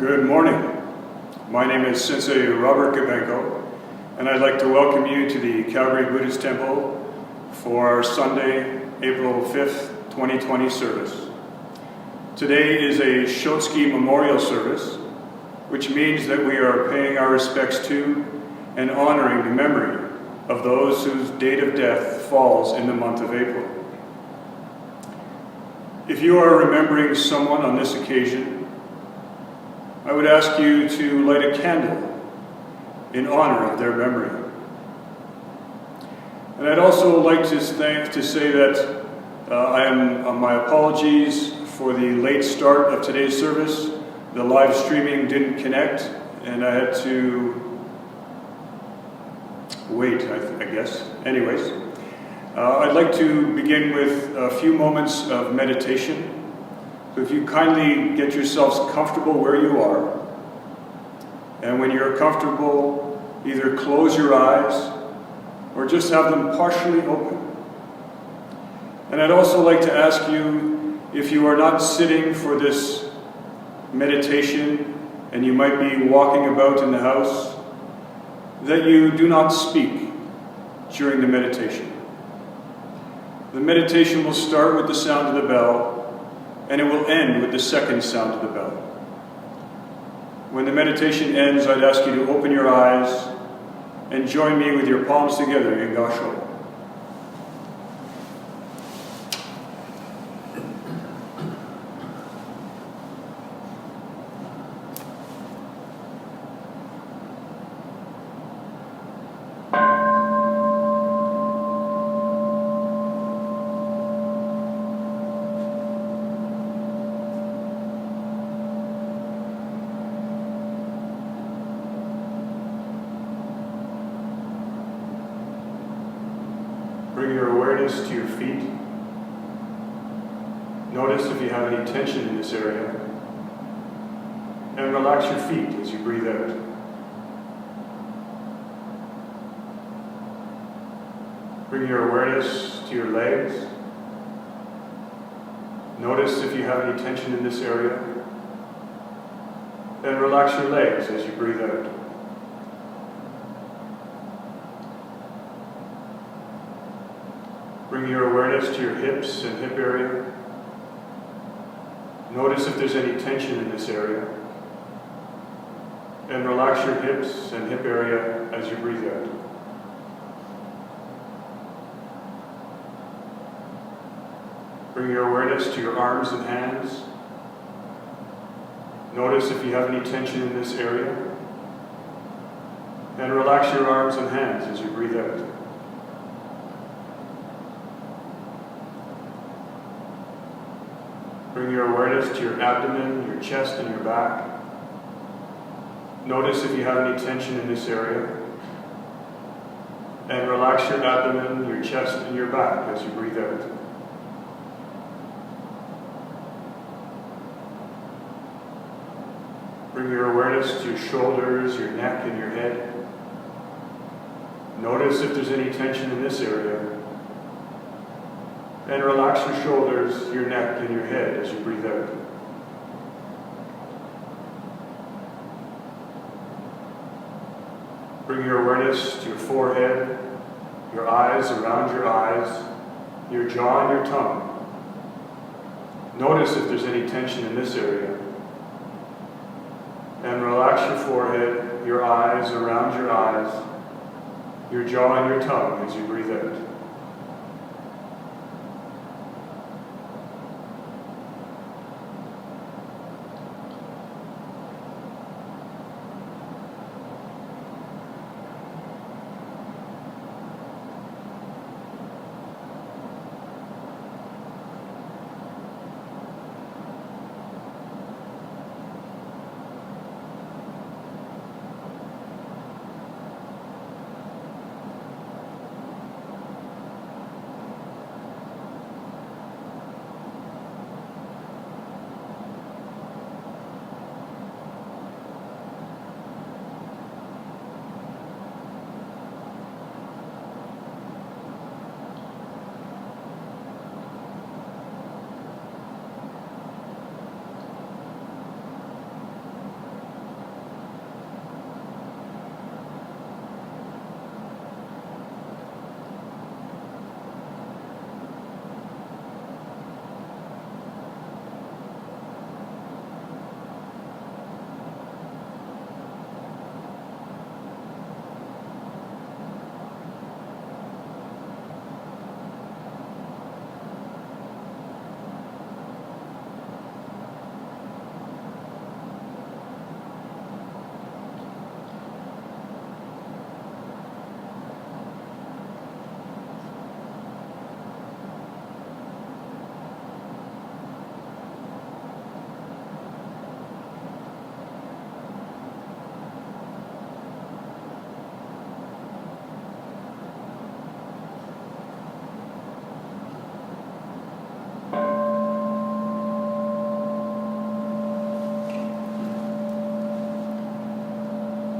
Good morning. My name is Sensei Robert Gubenco, and I'd like to welcome you to the Calgary Buddhist Temple for our Sunday, April 5th, 2020 service. Today is a Shotsuki memorial service, which means that we are paying our respects to and honoring the memory of those whose date of death falls in the month of April. If you are remembering someone on this occasion, I would ask you to light a candle in honor of their memory. And I'd also like to say that my apologies for the late start of today's service. The live streaming didn't connect, and I had to wait, I guess. Anyways, I'd like to begin with a few moments of meditation. So if you kindly get yourselves comfortable where you are, and when you're comfortable, either close your eyes or just have them partially open. And I'd also like to ask you, if you are not sitting for this meditation and you might be walking about in the house, that you do not speak during the meditation. The meditation will start with the sound of the bell, and it will end with the second sound of the bell. When the meditation ends, I'd ask you to open your eyes and join me with your palms together in Gasho. Bring your awareness to your feet. Notice if you have any tension in this area. And relax your feet as you breathe out. Bring your awareness to your legs. Notice if you have any tension in this area. And relax your legs as you breathe out. Bring your awareness to your hips and hip area. Notice if there's any tension in this area. And relax your hips and hip area as you breathe out. Bring your awareness to your arms and hands. Notice if you have any tension in this area. And relax your arms and hands as you breathe out. Bring your awareness to your abdomen, your chest, and your back. Notice if you have any tension in this area. And relax your abdomen, your chest, and your back as you breathe out. Bring your awareness to your shoulders, your neck, and your head. Notice if there's any tension in this area. And relax your shoulders, your neck, and your head as you breathe out. Bring your awareness to your forehead, your eyes, around your eyes, your jaw, and your tongue. Notice if there's any tension in this area. And relax your forehead, your eyes, around your eyes, your jaw, and your tongue as you breathe out.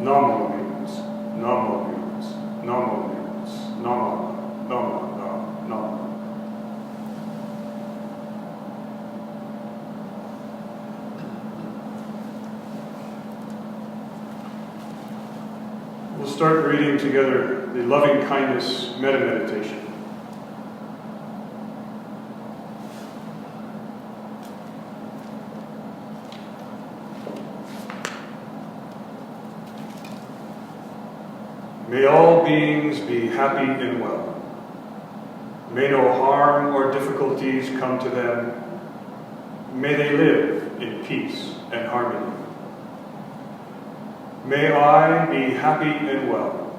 Namo means Namo means Namo means Namo, Namo, Namo. We'll start reading together the loving kindness metta meditation. May all beings be happy and well. May no harm or difficulties come to them. May they live in peace and harmony. May I be happy and well.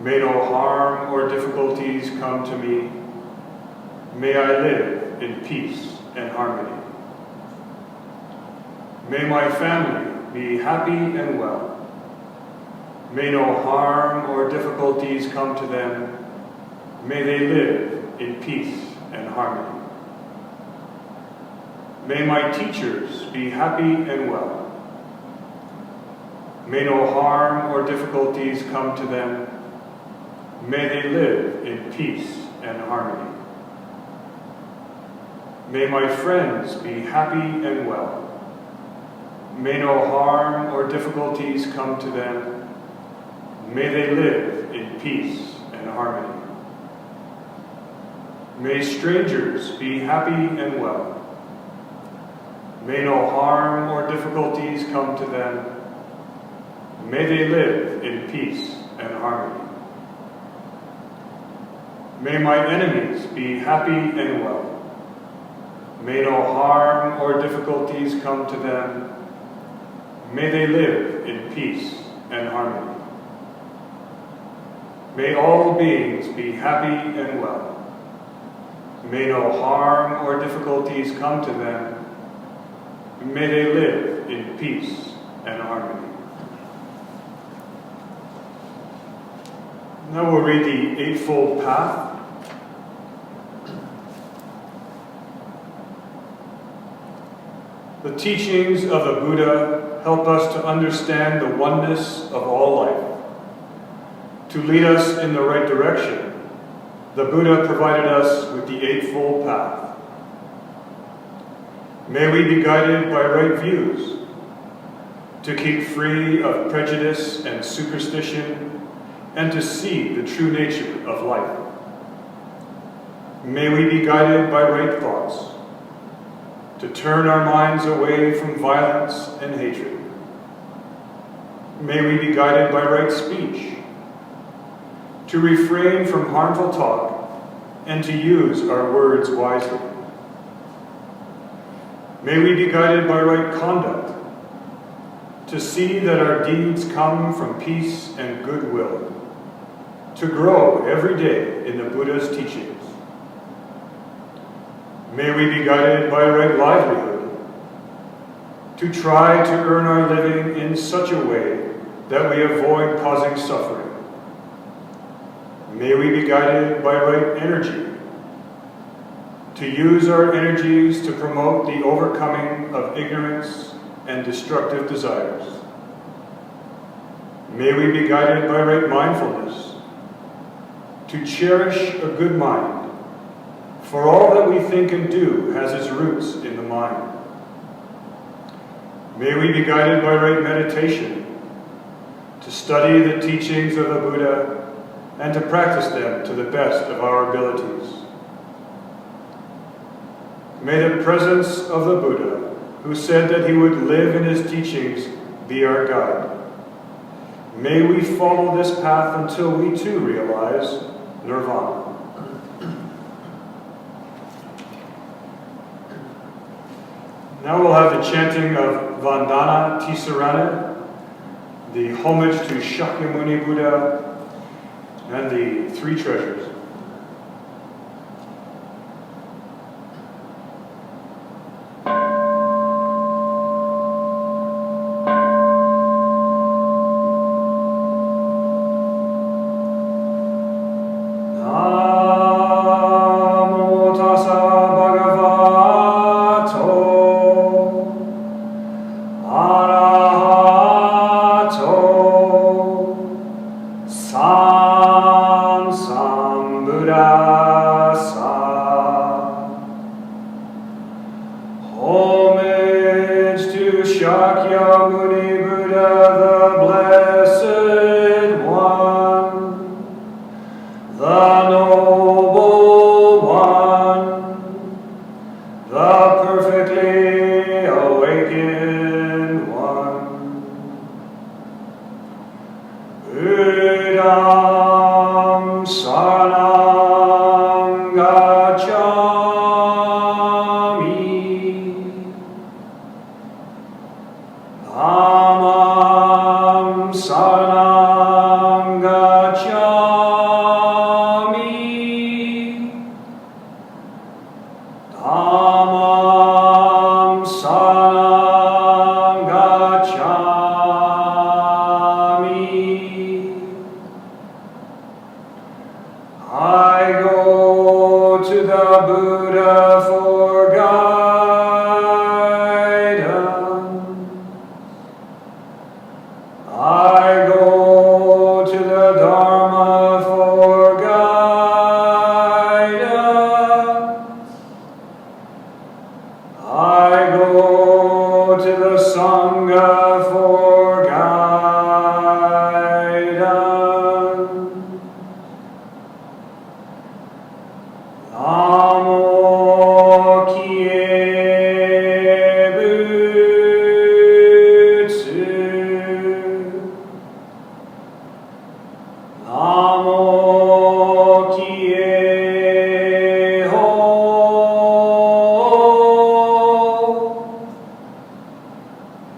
May no harm or difficulties come to me. May I live in peace and harmony. May my family be happy and well. May no harm or difficulties come to them. May they live in peace and harmony. May my teachers be happy and well. May no harm or difficulties come to them. May they live in peace and harmony. May my friends be happy and well. May no harm or difficulties come to them. May they live in peace and harmony. May strangers be happy and well. May no harm or difficulties come to them. May they live in peace and harmony. May my enemies be happy and well. May no harm or difficulties come to them. May they live in peace and harmony. May all beings be happy and well. May no harm or difficulties come to them. May they live in peace and harmony. Now we'll read the Eightfold Path. The teachings of the Buddha help us to understand the oneness of all life. To lead us in the right direction, the Buddha provided us with the Eightfold Path. May we be guided by right views, to keep free of prejudice and superstition, and to see the true nature of life. May we be guided by right thoughts, to turn our minds away from violence and hatred. May we be guided by right speech, to refrain from harmful talk and to use our words wisely. May we be guided by right conduct, to see that our deeds come from peace and goodwill, to grow every day in the Buddha's teachings. May we be guided by right livelihood, to try to earn our living in such a way that we avoid causing suffering. May we be guided by right energy, to use our energies to promote the overcoming of ignorance and destructive desires. May we be guided by right mindfulness, to cherish a good mind, for all that we think and do has its roots in the mind. May we be guided by right meditation, to study the teachings of the Buddha and to practice them to the best of our abilities. May the presence of the Buddha, who said that he would live in his teachings, be our guide. May we follow this path until we too realize nirvana. Now we'll have the chanting of Vandana Tisarana, the homage to Shakyamuni Buddha, and the three treasures. Arahato Sam Buddhasa. Homage to Shakyamuni Buddha, the Blessed One, the Noble One, the perfectly awakened One. Buddham Saranam Gacchami. Dhammam Saranam Gacchami. Dhammam Saranam Gacchami. I go to the Buddha for guidance. I go to the Dharma for guidance. I go to the Sangha for guidance. Namo Kie Butsu. Namo Kie Ho.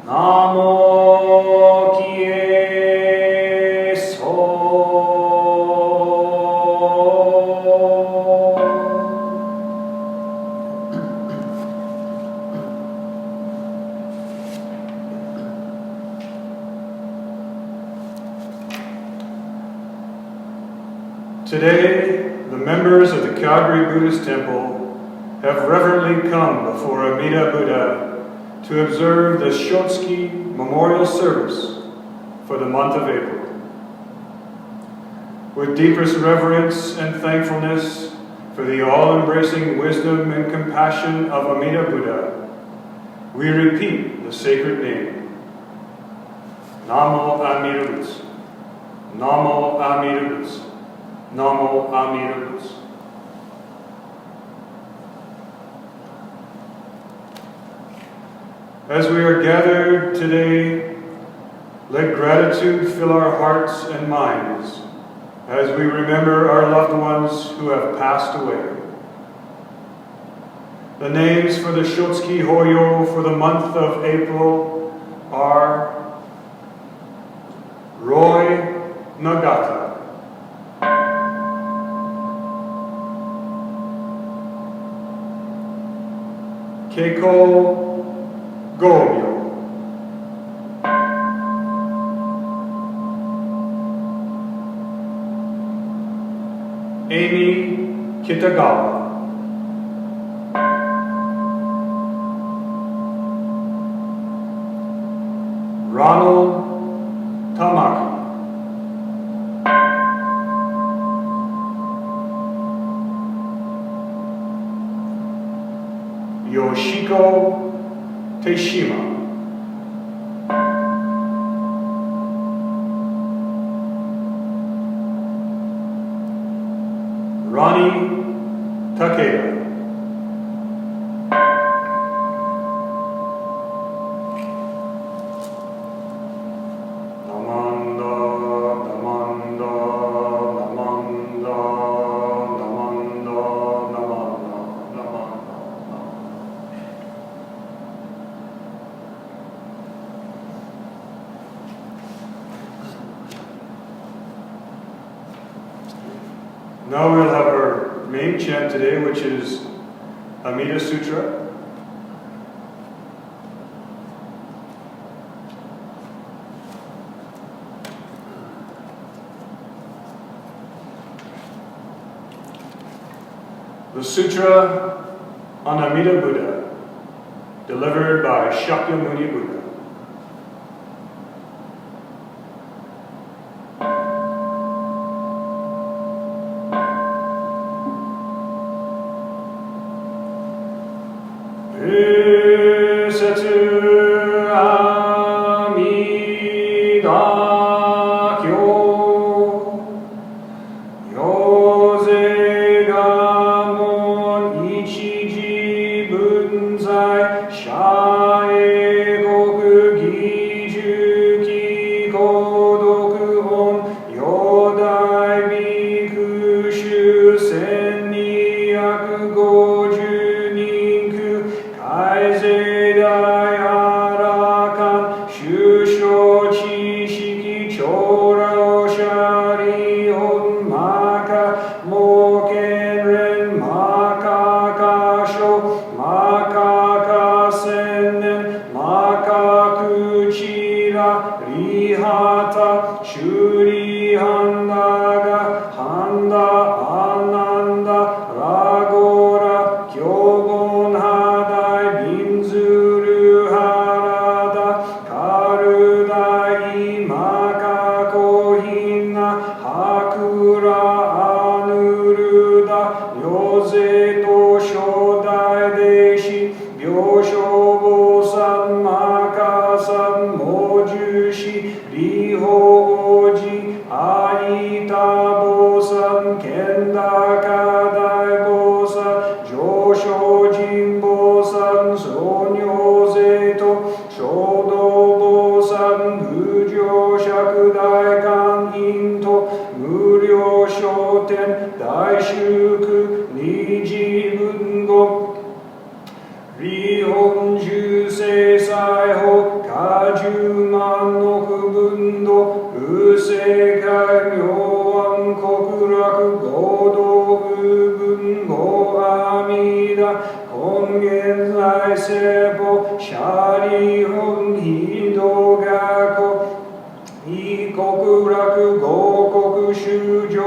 Namo Kie So. Today, the members of the Calgary Buddhist Temple have reverently come before Amida Buddha to observe the Shotsuki memorial service for the month of April. With deepest reverence and thankfulness for the all-embracing wisdom and compassion of Amida Buddha, we repeat the sacred name. Namo Amida Butsu. Namo Amida Butsu. Namo Amida Butsu. As we are gathered today, let gratitude fill our hearts and minds as we remember our loved ones who have passed away. The names for the Shotsuki Hoyo for the month of April are Roy Nagata, Keiko Gomyo, Amy Kitagawa, Ronald Tamaki, Yoshiko Teshima, Ronnie Takeda, Namanda, Namanda, Namanda, Namanda, Namanda, Namanda. Now we'll have our main chant today, which is Amida Sutra. The Sutra on Amida Buddha, delivered by Shakyamuni Buddha. 人と無料昇天大修復二次文語理本十世裁法果十万億分度不正解妙案極楽合同無分語阿弥陀根源在世法舍利本非道学異極楽合国修女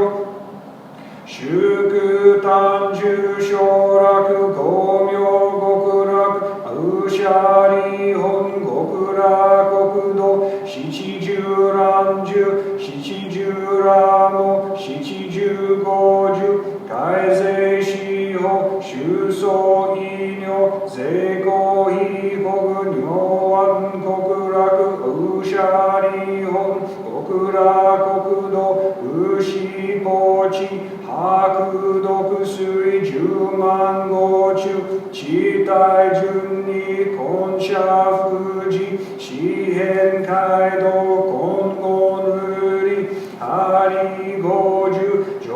祝誕寿奨楽光明極楽ウシャリ本極楽国土七十乱十七十羅網七十五十改正司法修相異名税公非国妙案極楽ウシャリ本極楽国土ウシポチ白毒水十万号中地帯順に根社富士四辺街道根言瑠璃ハリ五十上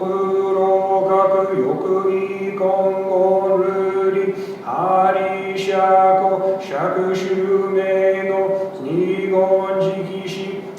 右老閣翼位根言瑠璃ハリ釈迦釈宗名の二言直視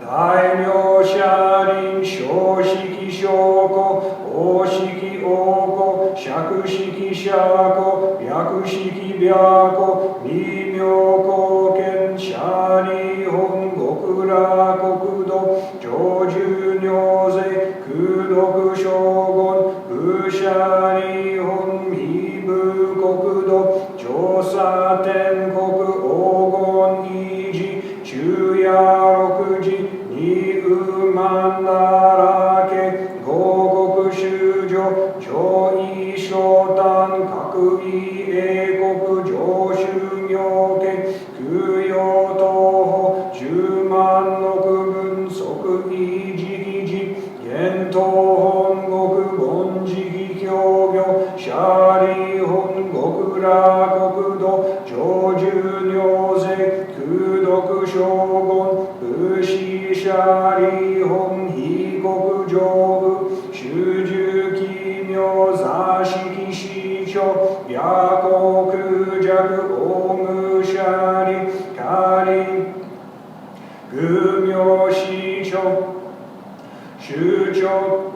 大名車輪小式小古大式大古釈式釈古白式白古微妙貢献車利本極楽国土上寿尿税空毒将軍武者利本非部国土調査天国黄金維持昼夜六時二ウマンダラ家合国修女上位昇誕各位英国上修行家空用東方十万億分即位時期現東本国本時期教業舎利本極楽国土上寿尿税空毒将軍武士舎利本非国上部修十奇妙座敷司書夜行空弱オム舎利カリ愚妙司書修長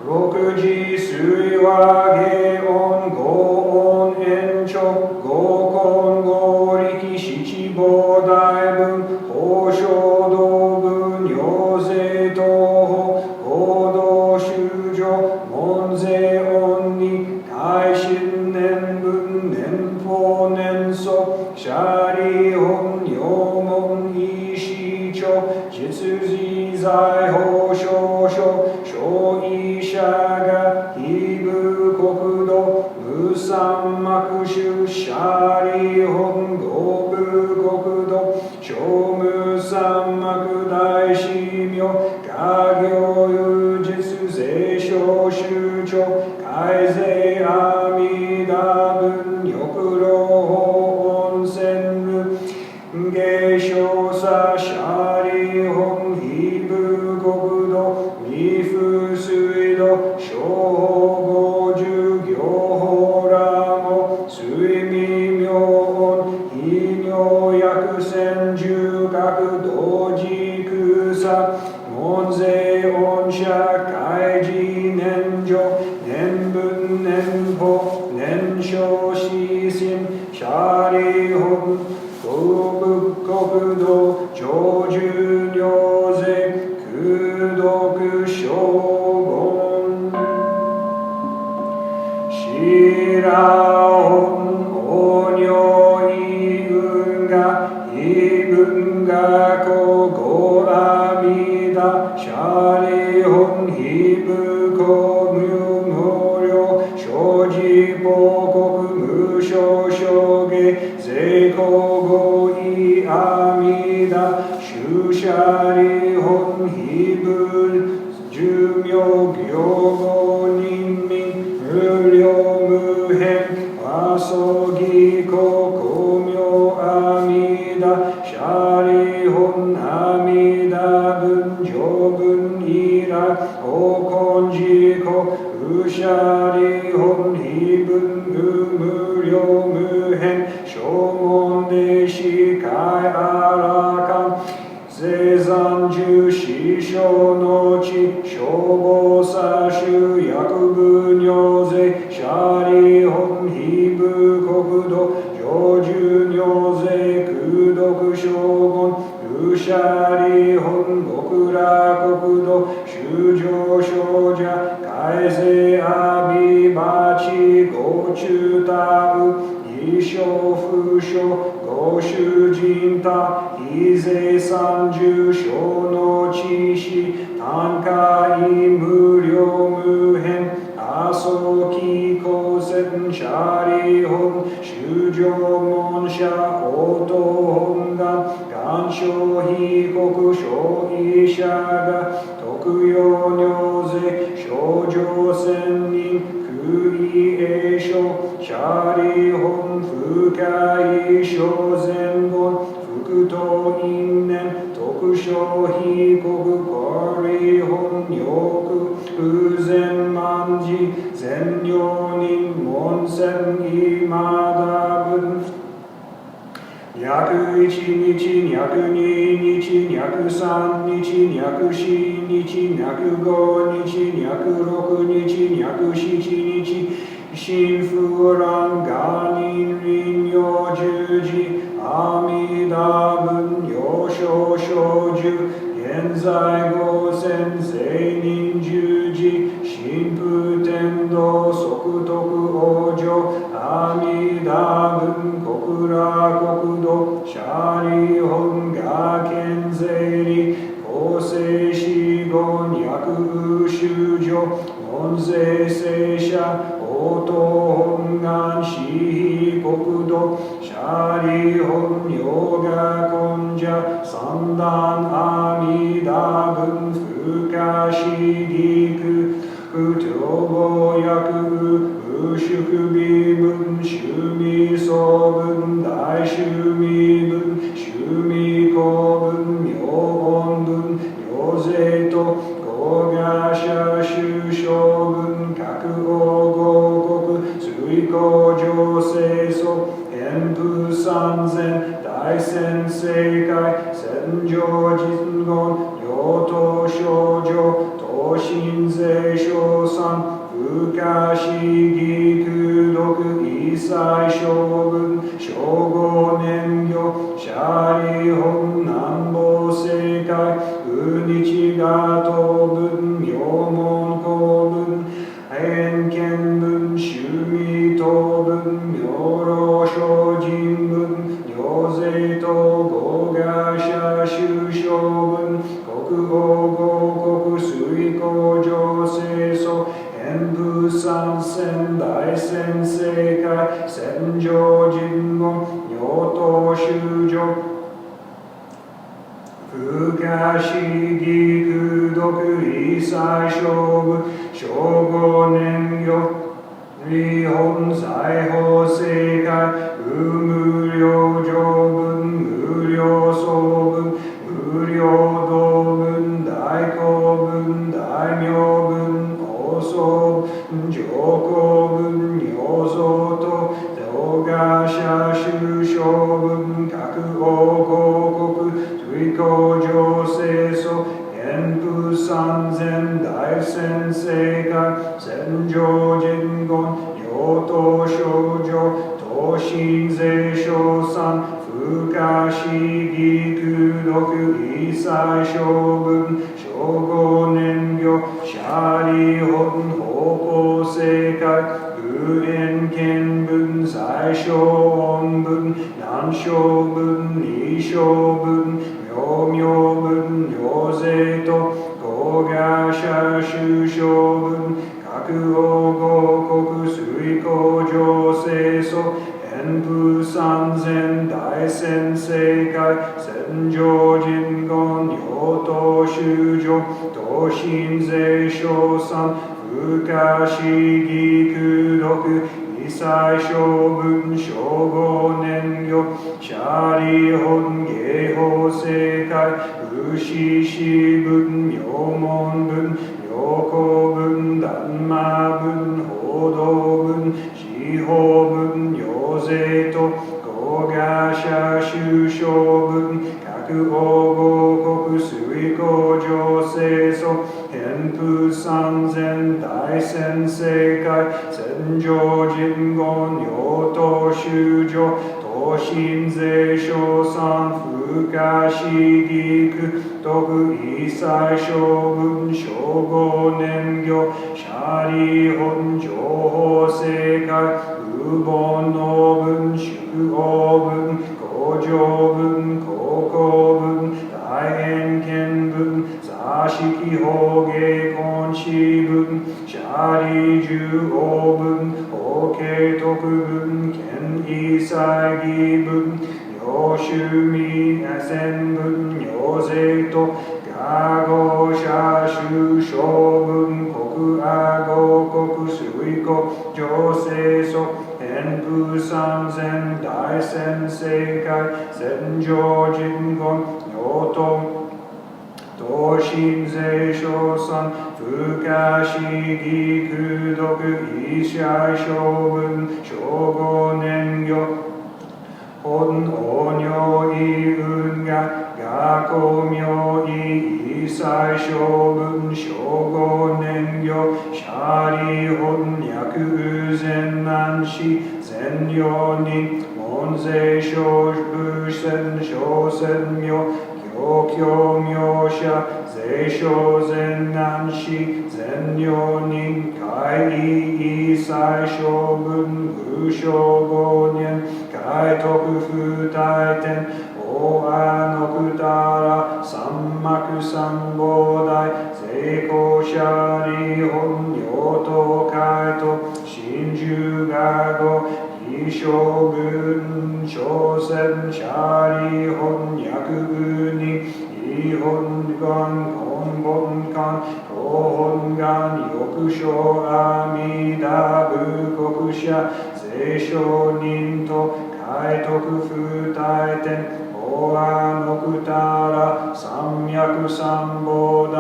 六時水和下音五音延長五根五力七宝大分法正道分尿税東方合同修女門税音に大神年分年法年祖舎利本尿門医師長実事財法少書小医者が非部国土無三幕主舎利本合部国土小無三幕大師名家業有実税小修長改税阿弥陀分翼良法温泉部芸少佐舎利本非部国土未風水道小法五十行法羅網水味妙音非妙薬泉十角同時空差門税音社会時年上年分年法年少死心舎利本合仏国土上寿尿税空毒将軍白本お如意運河異文学語阿弥陀舎利本非部公無無料生じ報国無償証芸税公語意阿弥陀修舎利本非部寿命行語人民無料無辺和葬儀公公明阿弥陀舎利本阿弥陀な文上文以来法根自己無者理本非分無量無変正言で視界あらかん生産重視小の地消防査修薬部尿税シャリ本非部国土上重尿税空読小言無者理本極楽国土修上小者改正阿弥バチご中多異小不小ご主人他非税三十小の知識単価無量無変阿蘇期公説シャリ本修上門者応答本願願書被告小医者が特用尿税症状千人空位栄書シャリ本不快小前言福等因縁特小被告コリ本欲不全万事全用人門戦今だ分201日、202日、203日、204日、205日、206日、207日、神父蘭ガ人臨用十字、阿弥陀文要所小樹、現在五千聖人十字、神父天道即徳往生、阿弥陀文国楽国土、シャリ本願見税理、公正死後脈修上、門税聖者、応答本願死非国土、シャリ本ヨガ根者、三段阿弥陀文不可思議苦、不調合薬無宿微分、趣味相分、大趣味分、趣味公分、妙本分、妙税と、合賀者修正分、各王合国、水行上聖祖、変風三千、大先正解、戦場実言、用途症状、等身税小三、不可思議空読一切小文小五年魚シャリ本南方正解不日が当文妙門公文偏見文趣味当文妙老小人文尿税と合賀者修正文国王合国水工上聖祖変風三千大先正解戦場人言尿頭修助不可思議空読一切勝負小五年魚理本裁縫正解無料上文無料総文無料道文大公文大名文放送上皇文尿像と動画者修正文各王合国追高上聖祖変風三千大先正解戦場人言用途症状等身税小三不可思議空読一切小文小五年魚シャリ本方向正解不偏見文最小音文難小文二小文妙妙文尿税と合賀者修正文各王合国水工上聖祖変風三千大先正解戦場人言用途修助等身税小三不可思議空読一切小文小五年魚シャリ本芸法正解不死死分、妙門分、妙高分、断魔分、報道分、司法分、行税と、合賀者修正分、各応合国水工上清楚、偏風三千大先世界、戦場人言、用途修上、東進税賞賛、不可思議苦、徳一切小分、小五年行、シャリ本情報世界、無凡の分、宿王分、工場分、高校分、大円見分、座敷法芸根子分、シャリ十王分、法慶徳分、見異祭儀分、領収民千分、領税と、雅合者修正分、国阿合国水庫、上清楚、偏風三千大先世界、戦場人言、用途、東進税賞賛、不可思議苦毒、一切小分、小五年行、本王如意運が、雅光明意一切小分、小五年行、シャリ本略善難死、善用人、門税小部宣小宣明、教教明者、税小善難死、善用人、会意一切小分、無小五年、海徳不大天、大阿のくたら、三幕三宝大、成功者利本、用途海徳、真珠雅語、異将軍、朝鮮、シャリ本、薬部に、異本願、根本願、東本願、欲生阿弥陀仏国者、聖上人と、海徳不大天、大阿のくたら、三脈三宝大、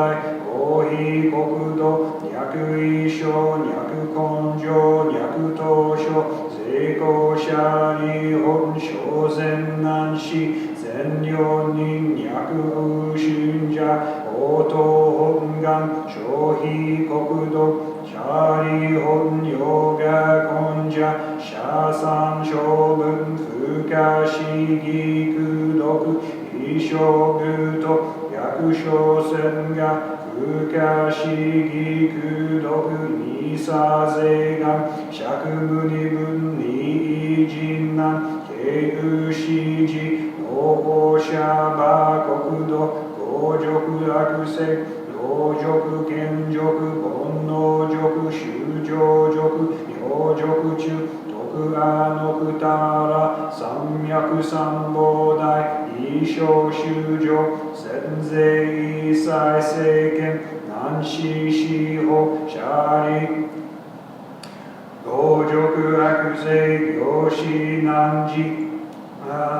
大非国土、脈異生、脈根性、脈当初、成功者利本、小善難死、善良人、脈信者、応答本願、小非国土、シャリ本、ヨガ根者、シャ三小分、不可思議苦毒、異小部と、役所宣が、不可思議苦毒、二差税願、釈部二分、二異人難、慶有指示、農法者、馬国土、合辱悪世、道辱見辱、煩悩辱、修上辱、明辱中、徳阿のくたら、三脈三宝大、異小修上、先税一切政権、難死司法、シャリ、道辱悪税、行使難事、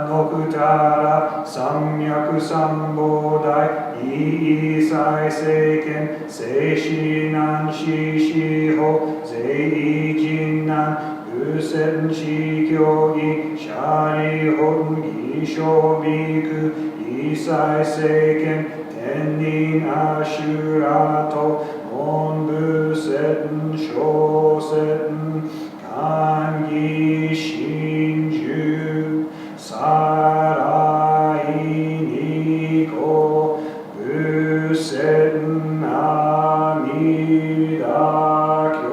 のくたら、三脈三宝大、異一切政権、聖子難死司法、税異人難、無戦士教義、シャリ本義小美苦、一切政権、天人アシュラと、門部戦小戦、歓喜真珠、さらいにこ、無戦阿弥陀経。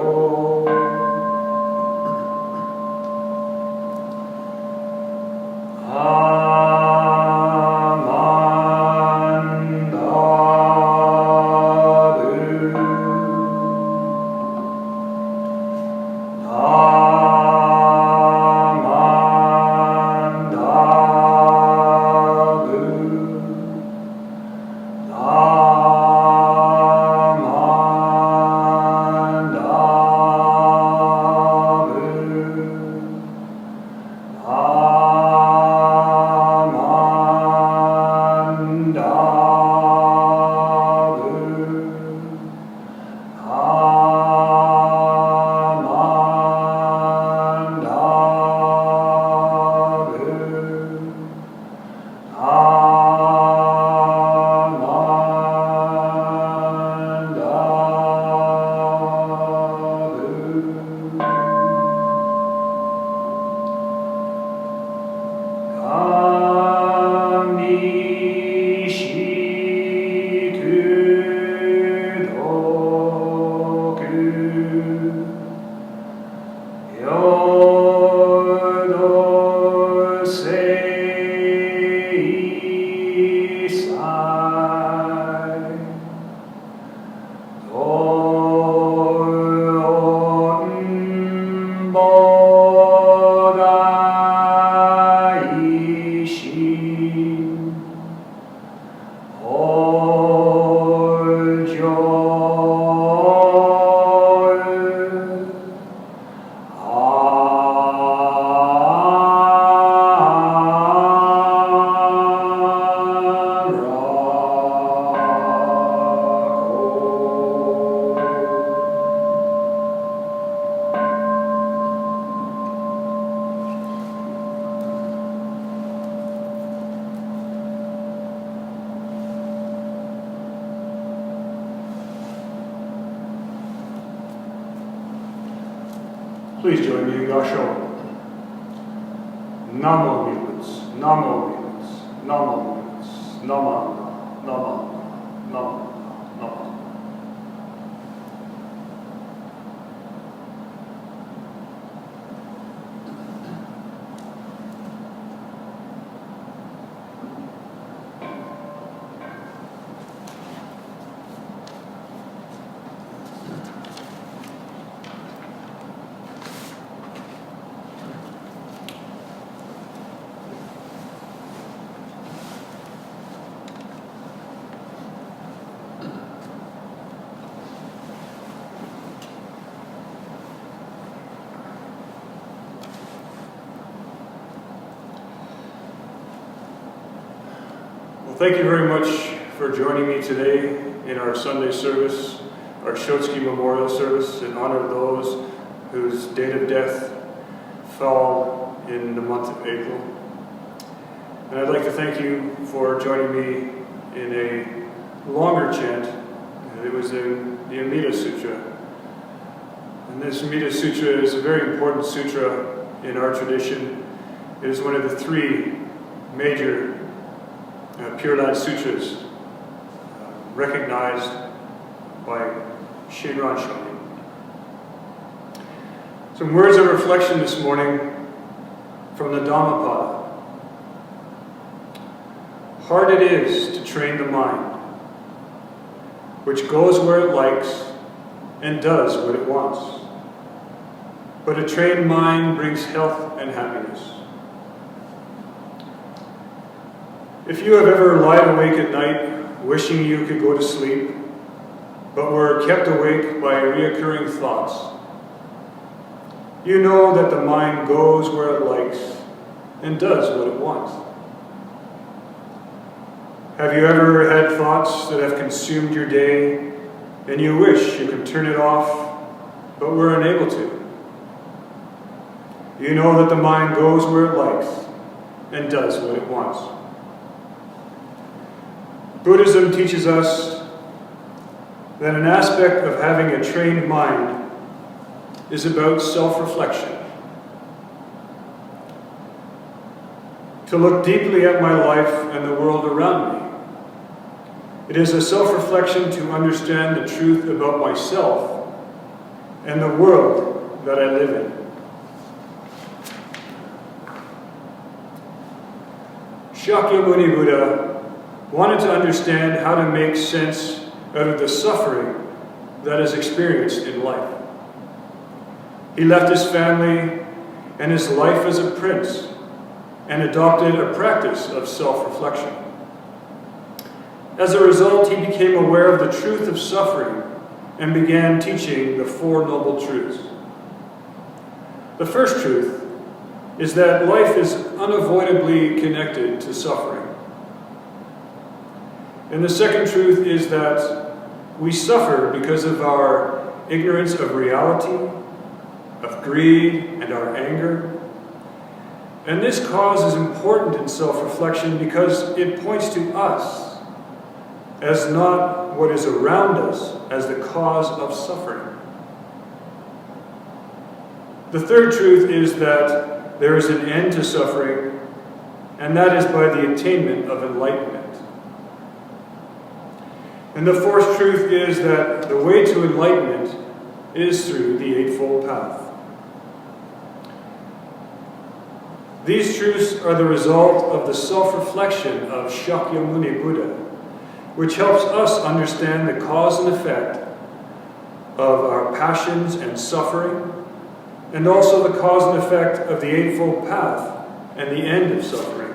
Amanda Please join me in Gasho. Namo Milits, Namo Milits, Namo Milits, Nama, Nama, Nama, Nama. Thank you very much for joining me today in our Sunday service, our Shotsuki Memorial Service, in honor of those whose date of death fell in the month of April. And I'd like to thank you for joining me in a longer chant. It was in the Amida Sutra. And this Amida Sutra is a very important sutra in our tradition. It is one of the three major Pure Land Sutras recognized by Shinran Shonin. Some words of reflection this morning from the Dhammapada. Hard it is to train the mind, which goes where it likes and does what it wants. But a trained mind brings health and happiness. If you have ever lied awake at night, wishing you could go to sleep, but were kept awake by reoccurring thoughts, you know that the mind goes where it likes and does what it wants. Have you ever had thoughts that have consumed your day, and you wish you could turn it off, but were unable to? You know that the mind goes where it likes and does what it wants. Buddhism teaches us that an aspect of having a trained mind is about self-reflection. To look deeply at my life and the world around me. It is a self-reflection to understand the truth about myself and the world that I live in. Shakyamuni Buddha wanted to understand how to make sense out of the suffering that is experienced in life. He left his family and his life as a prince and adopted a practice of self-reflection. As a result, he became aware of the truth of suffering and began teaching the Four Noble Truths. The first truth is that life is unavoidably connected to suffering. And the second truth is that we suffer because of our ignorance of reality, of greed, and our anger. And this cause is important in self-reflection because it points to us as not what is around us as the cause of suffering. The third truth is that there is an end to suffering, and that is by the attainment of enlightenment. And the fourth truth is that the way to enlightenment is through the Eightfold Path. These truths are the result of the self-reflection of Shakyamuni Buddha, which helps us understand the cause and effect of our passions and suffering, and also the cause and effect of the Eightfold Path and the end of suffering.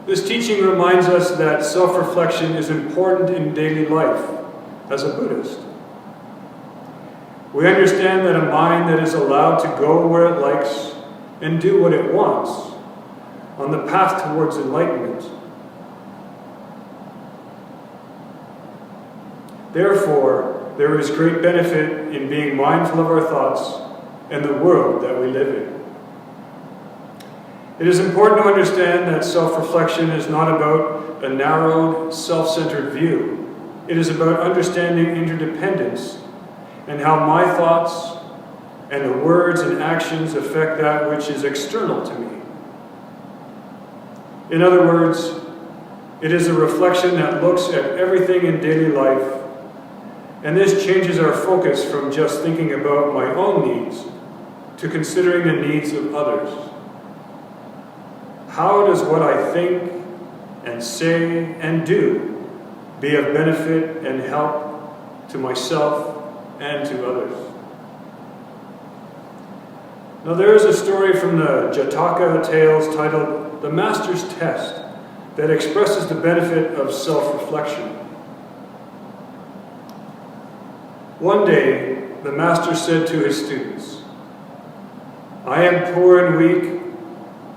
This teaching reminds us that self-reflection is important in daily life as a Buddhist. We understand that a mind that is allowed to go where it likes and do what it wants on the path towards enlightenment. Therefore, there is great benefit in being mindful of our thoughts and the world that we live in. It is important to understand that self-reflection is not about a narrowed, self-centered view. It is about understanding interdependence and how my thoughts and the words and actions affect that which is external to me. In other words, it is a reflection that looks at everything in daily life, and this changes our focus from just thinking about my own needs to considering the needs of others. How does what I think and say and do be of benefit and help to myself and to others? Now there is a story from the Jataka tales titled The Master's Test that expresses the benefit of self-reflection. One day, the Master said to his students, "I am poor and weak,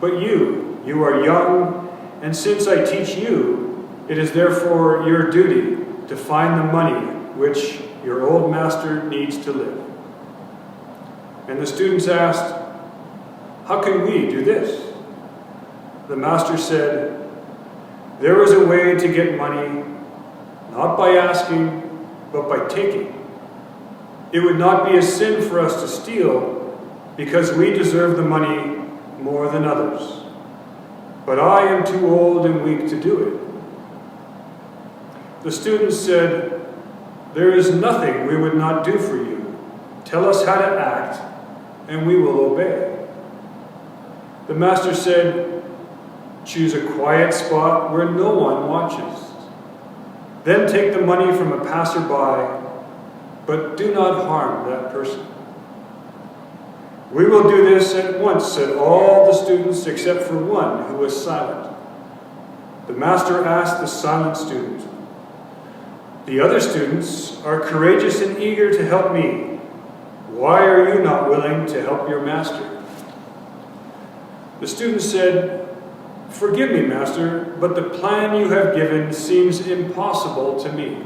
but you are young, and since I teach you, it is therefore your duty to find the money which your old master needs to live." And the students asked, "How can we do this?" The Master said, "There is a way to get money, not by asking, but by taking. It would not be a sin for us to steal, because we deserve the money more than others. But I am too old and weak to do it." The students said, "There is nothing we would not do for you. Tell us how to act, and we will obey." The Master said, "Choose a quiet spot where no one watches. Then take the money from a passerby, but do not harm that person." "We will do this at once," said all the students except for one who was silent. The Master asked the silent student, "The other students are courageous and eager to help me. Why are you not willing to help your master?" The student said, "Forgive me, Master, but the plan you have given seems impossible to me."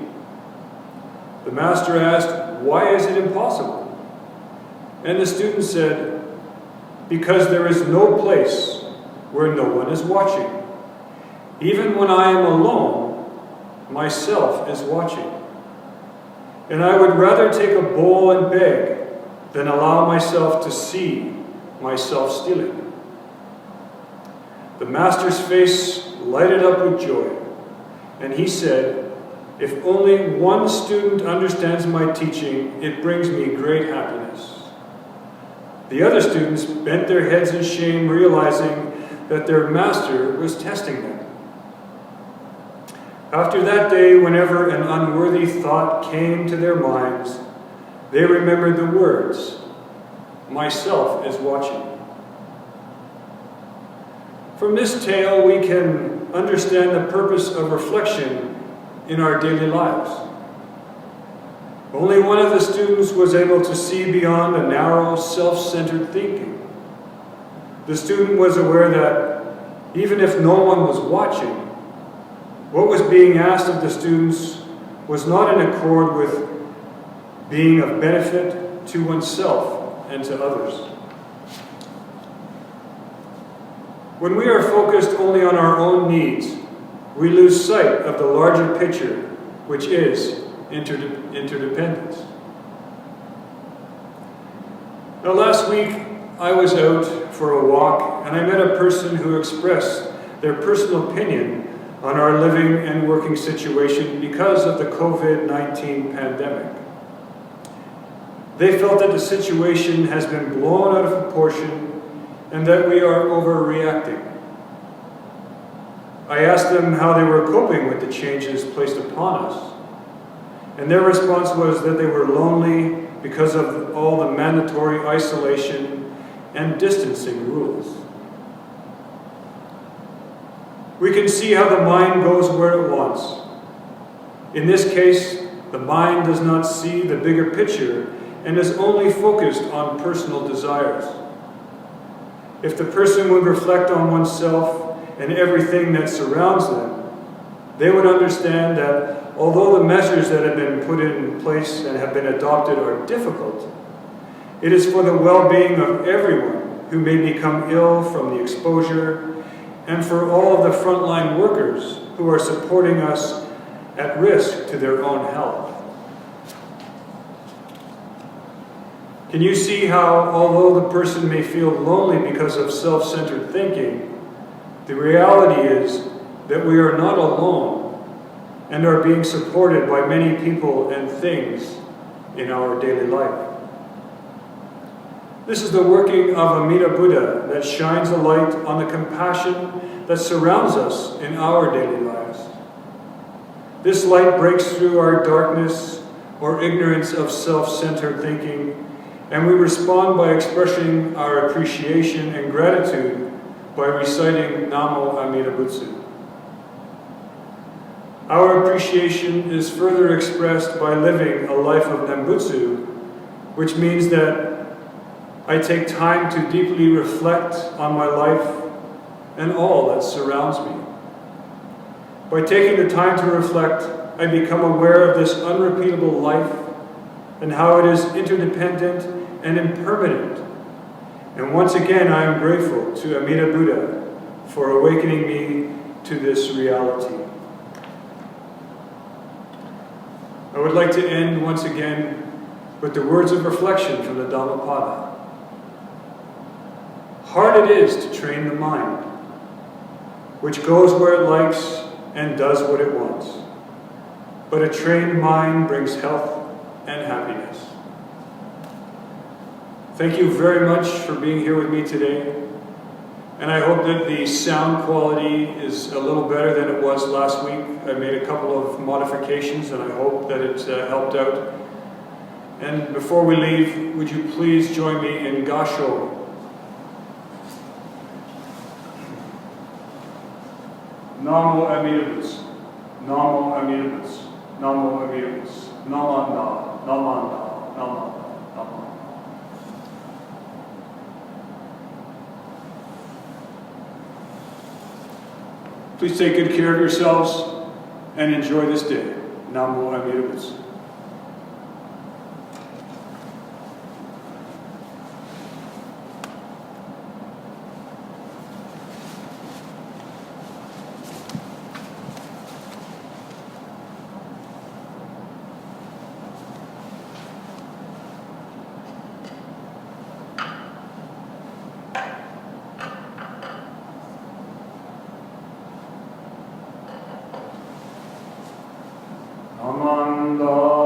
The Master asked, "Why is it impossible?" And the student said, "Because there is no place where no one is watching. Even when I am alone, myself is watching. And I would rather take a bowl and beg than allow myself to see myself stealing." The Master's face lighted up with joy, and he said, "If only one student understands my teaching, it brings me great happiness." The other students bent their heads in shame, realizing that their Master was testing them. After that day, whenever an unworthy thought came to their minds, they remembered the words, "Myself is watching." From this tale, we can understand the purpose of reflection in our daily lives. Only one of the students was able to see beyond a narrow, self-centered thinking. The student was aware that even if no one was watching, what was being asked of the students was not in accord with being of benefit to oneself and to others. When we are focused only on our own needs, we lose sight of the larger picture, which is interdependence. Now, last week I was out for a walk and I met a person who expressed their personal opinion on our living and working situation because of the COVID-19 pandemic. They felt that the situation has been blown out of proportion and that we are overreacting. I asked them how they were coping with the changes placed upon us, and their response was that they were lonely because of all the mandatory isolation and distancing rules. We can see how the mind goes where it wants. In this case, the mind does not see the bigger picture and is only focused on personal desires. If the person would reflect on oneself and everything that surrounds them, they would understand that although the measures that have been put in place and have been adopted are difficult, it is for the well-being of everyone who may become ill from the exposure, and for all of the frontline workers who are supporting us at risk to their own health. Can you see how, although the person may feel lonely because of self-centered thinking, the reality is that we are not alone and are being supported by many people and things in our daily life? This is the working of Amida Buddha that shines a light on the compassion that surrounds us in our daily lives. This light breaks through our darkness or ignorance of self-centered thinking, and we respond by expressing our appreciation and gratitude by reciting Namo Amida Butsu. Our appreciation is further expressed by living a life of Nembutsu, which means that I take time to deeply reflect on my life and all that surrounds me. By taking the time to reflect, I become aware of this unrepeatable life and how it is interdependent and impermanent. And once again, I am grateful to Amida Buddha for awakening me to this reality. I would like to end once again with the words of reflection from the Dhammapada. Hard it is to train the mind, which goes where it likes and does what it wants. But a trained mind brings health and happiness. Thank you very much for being here with me today. And I hope that the sound quality is a little better than it was last week. I made a couple of modifications and I hope that it helped out. And before we leave, would you please join me in Gasho? Namo Amida Butsu, Namo Amida Butsu, Namo Amida Butsu, Namanda, Namanda, Namanda, Namanda. Please take good care of yourselves and enjoy this day. Namo Amida Butsu. Amanda.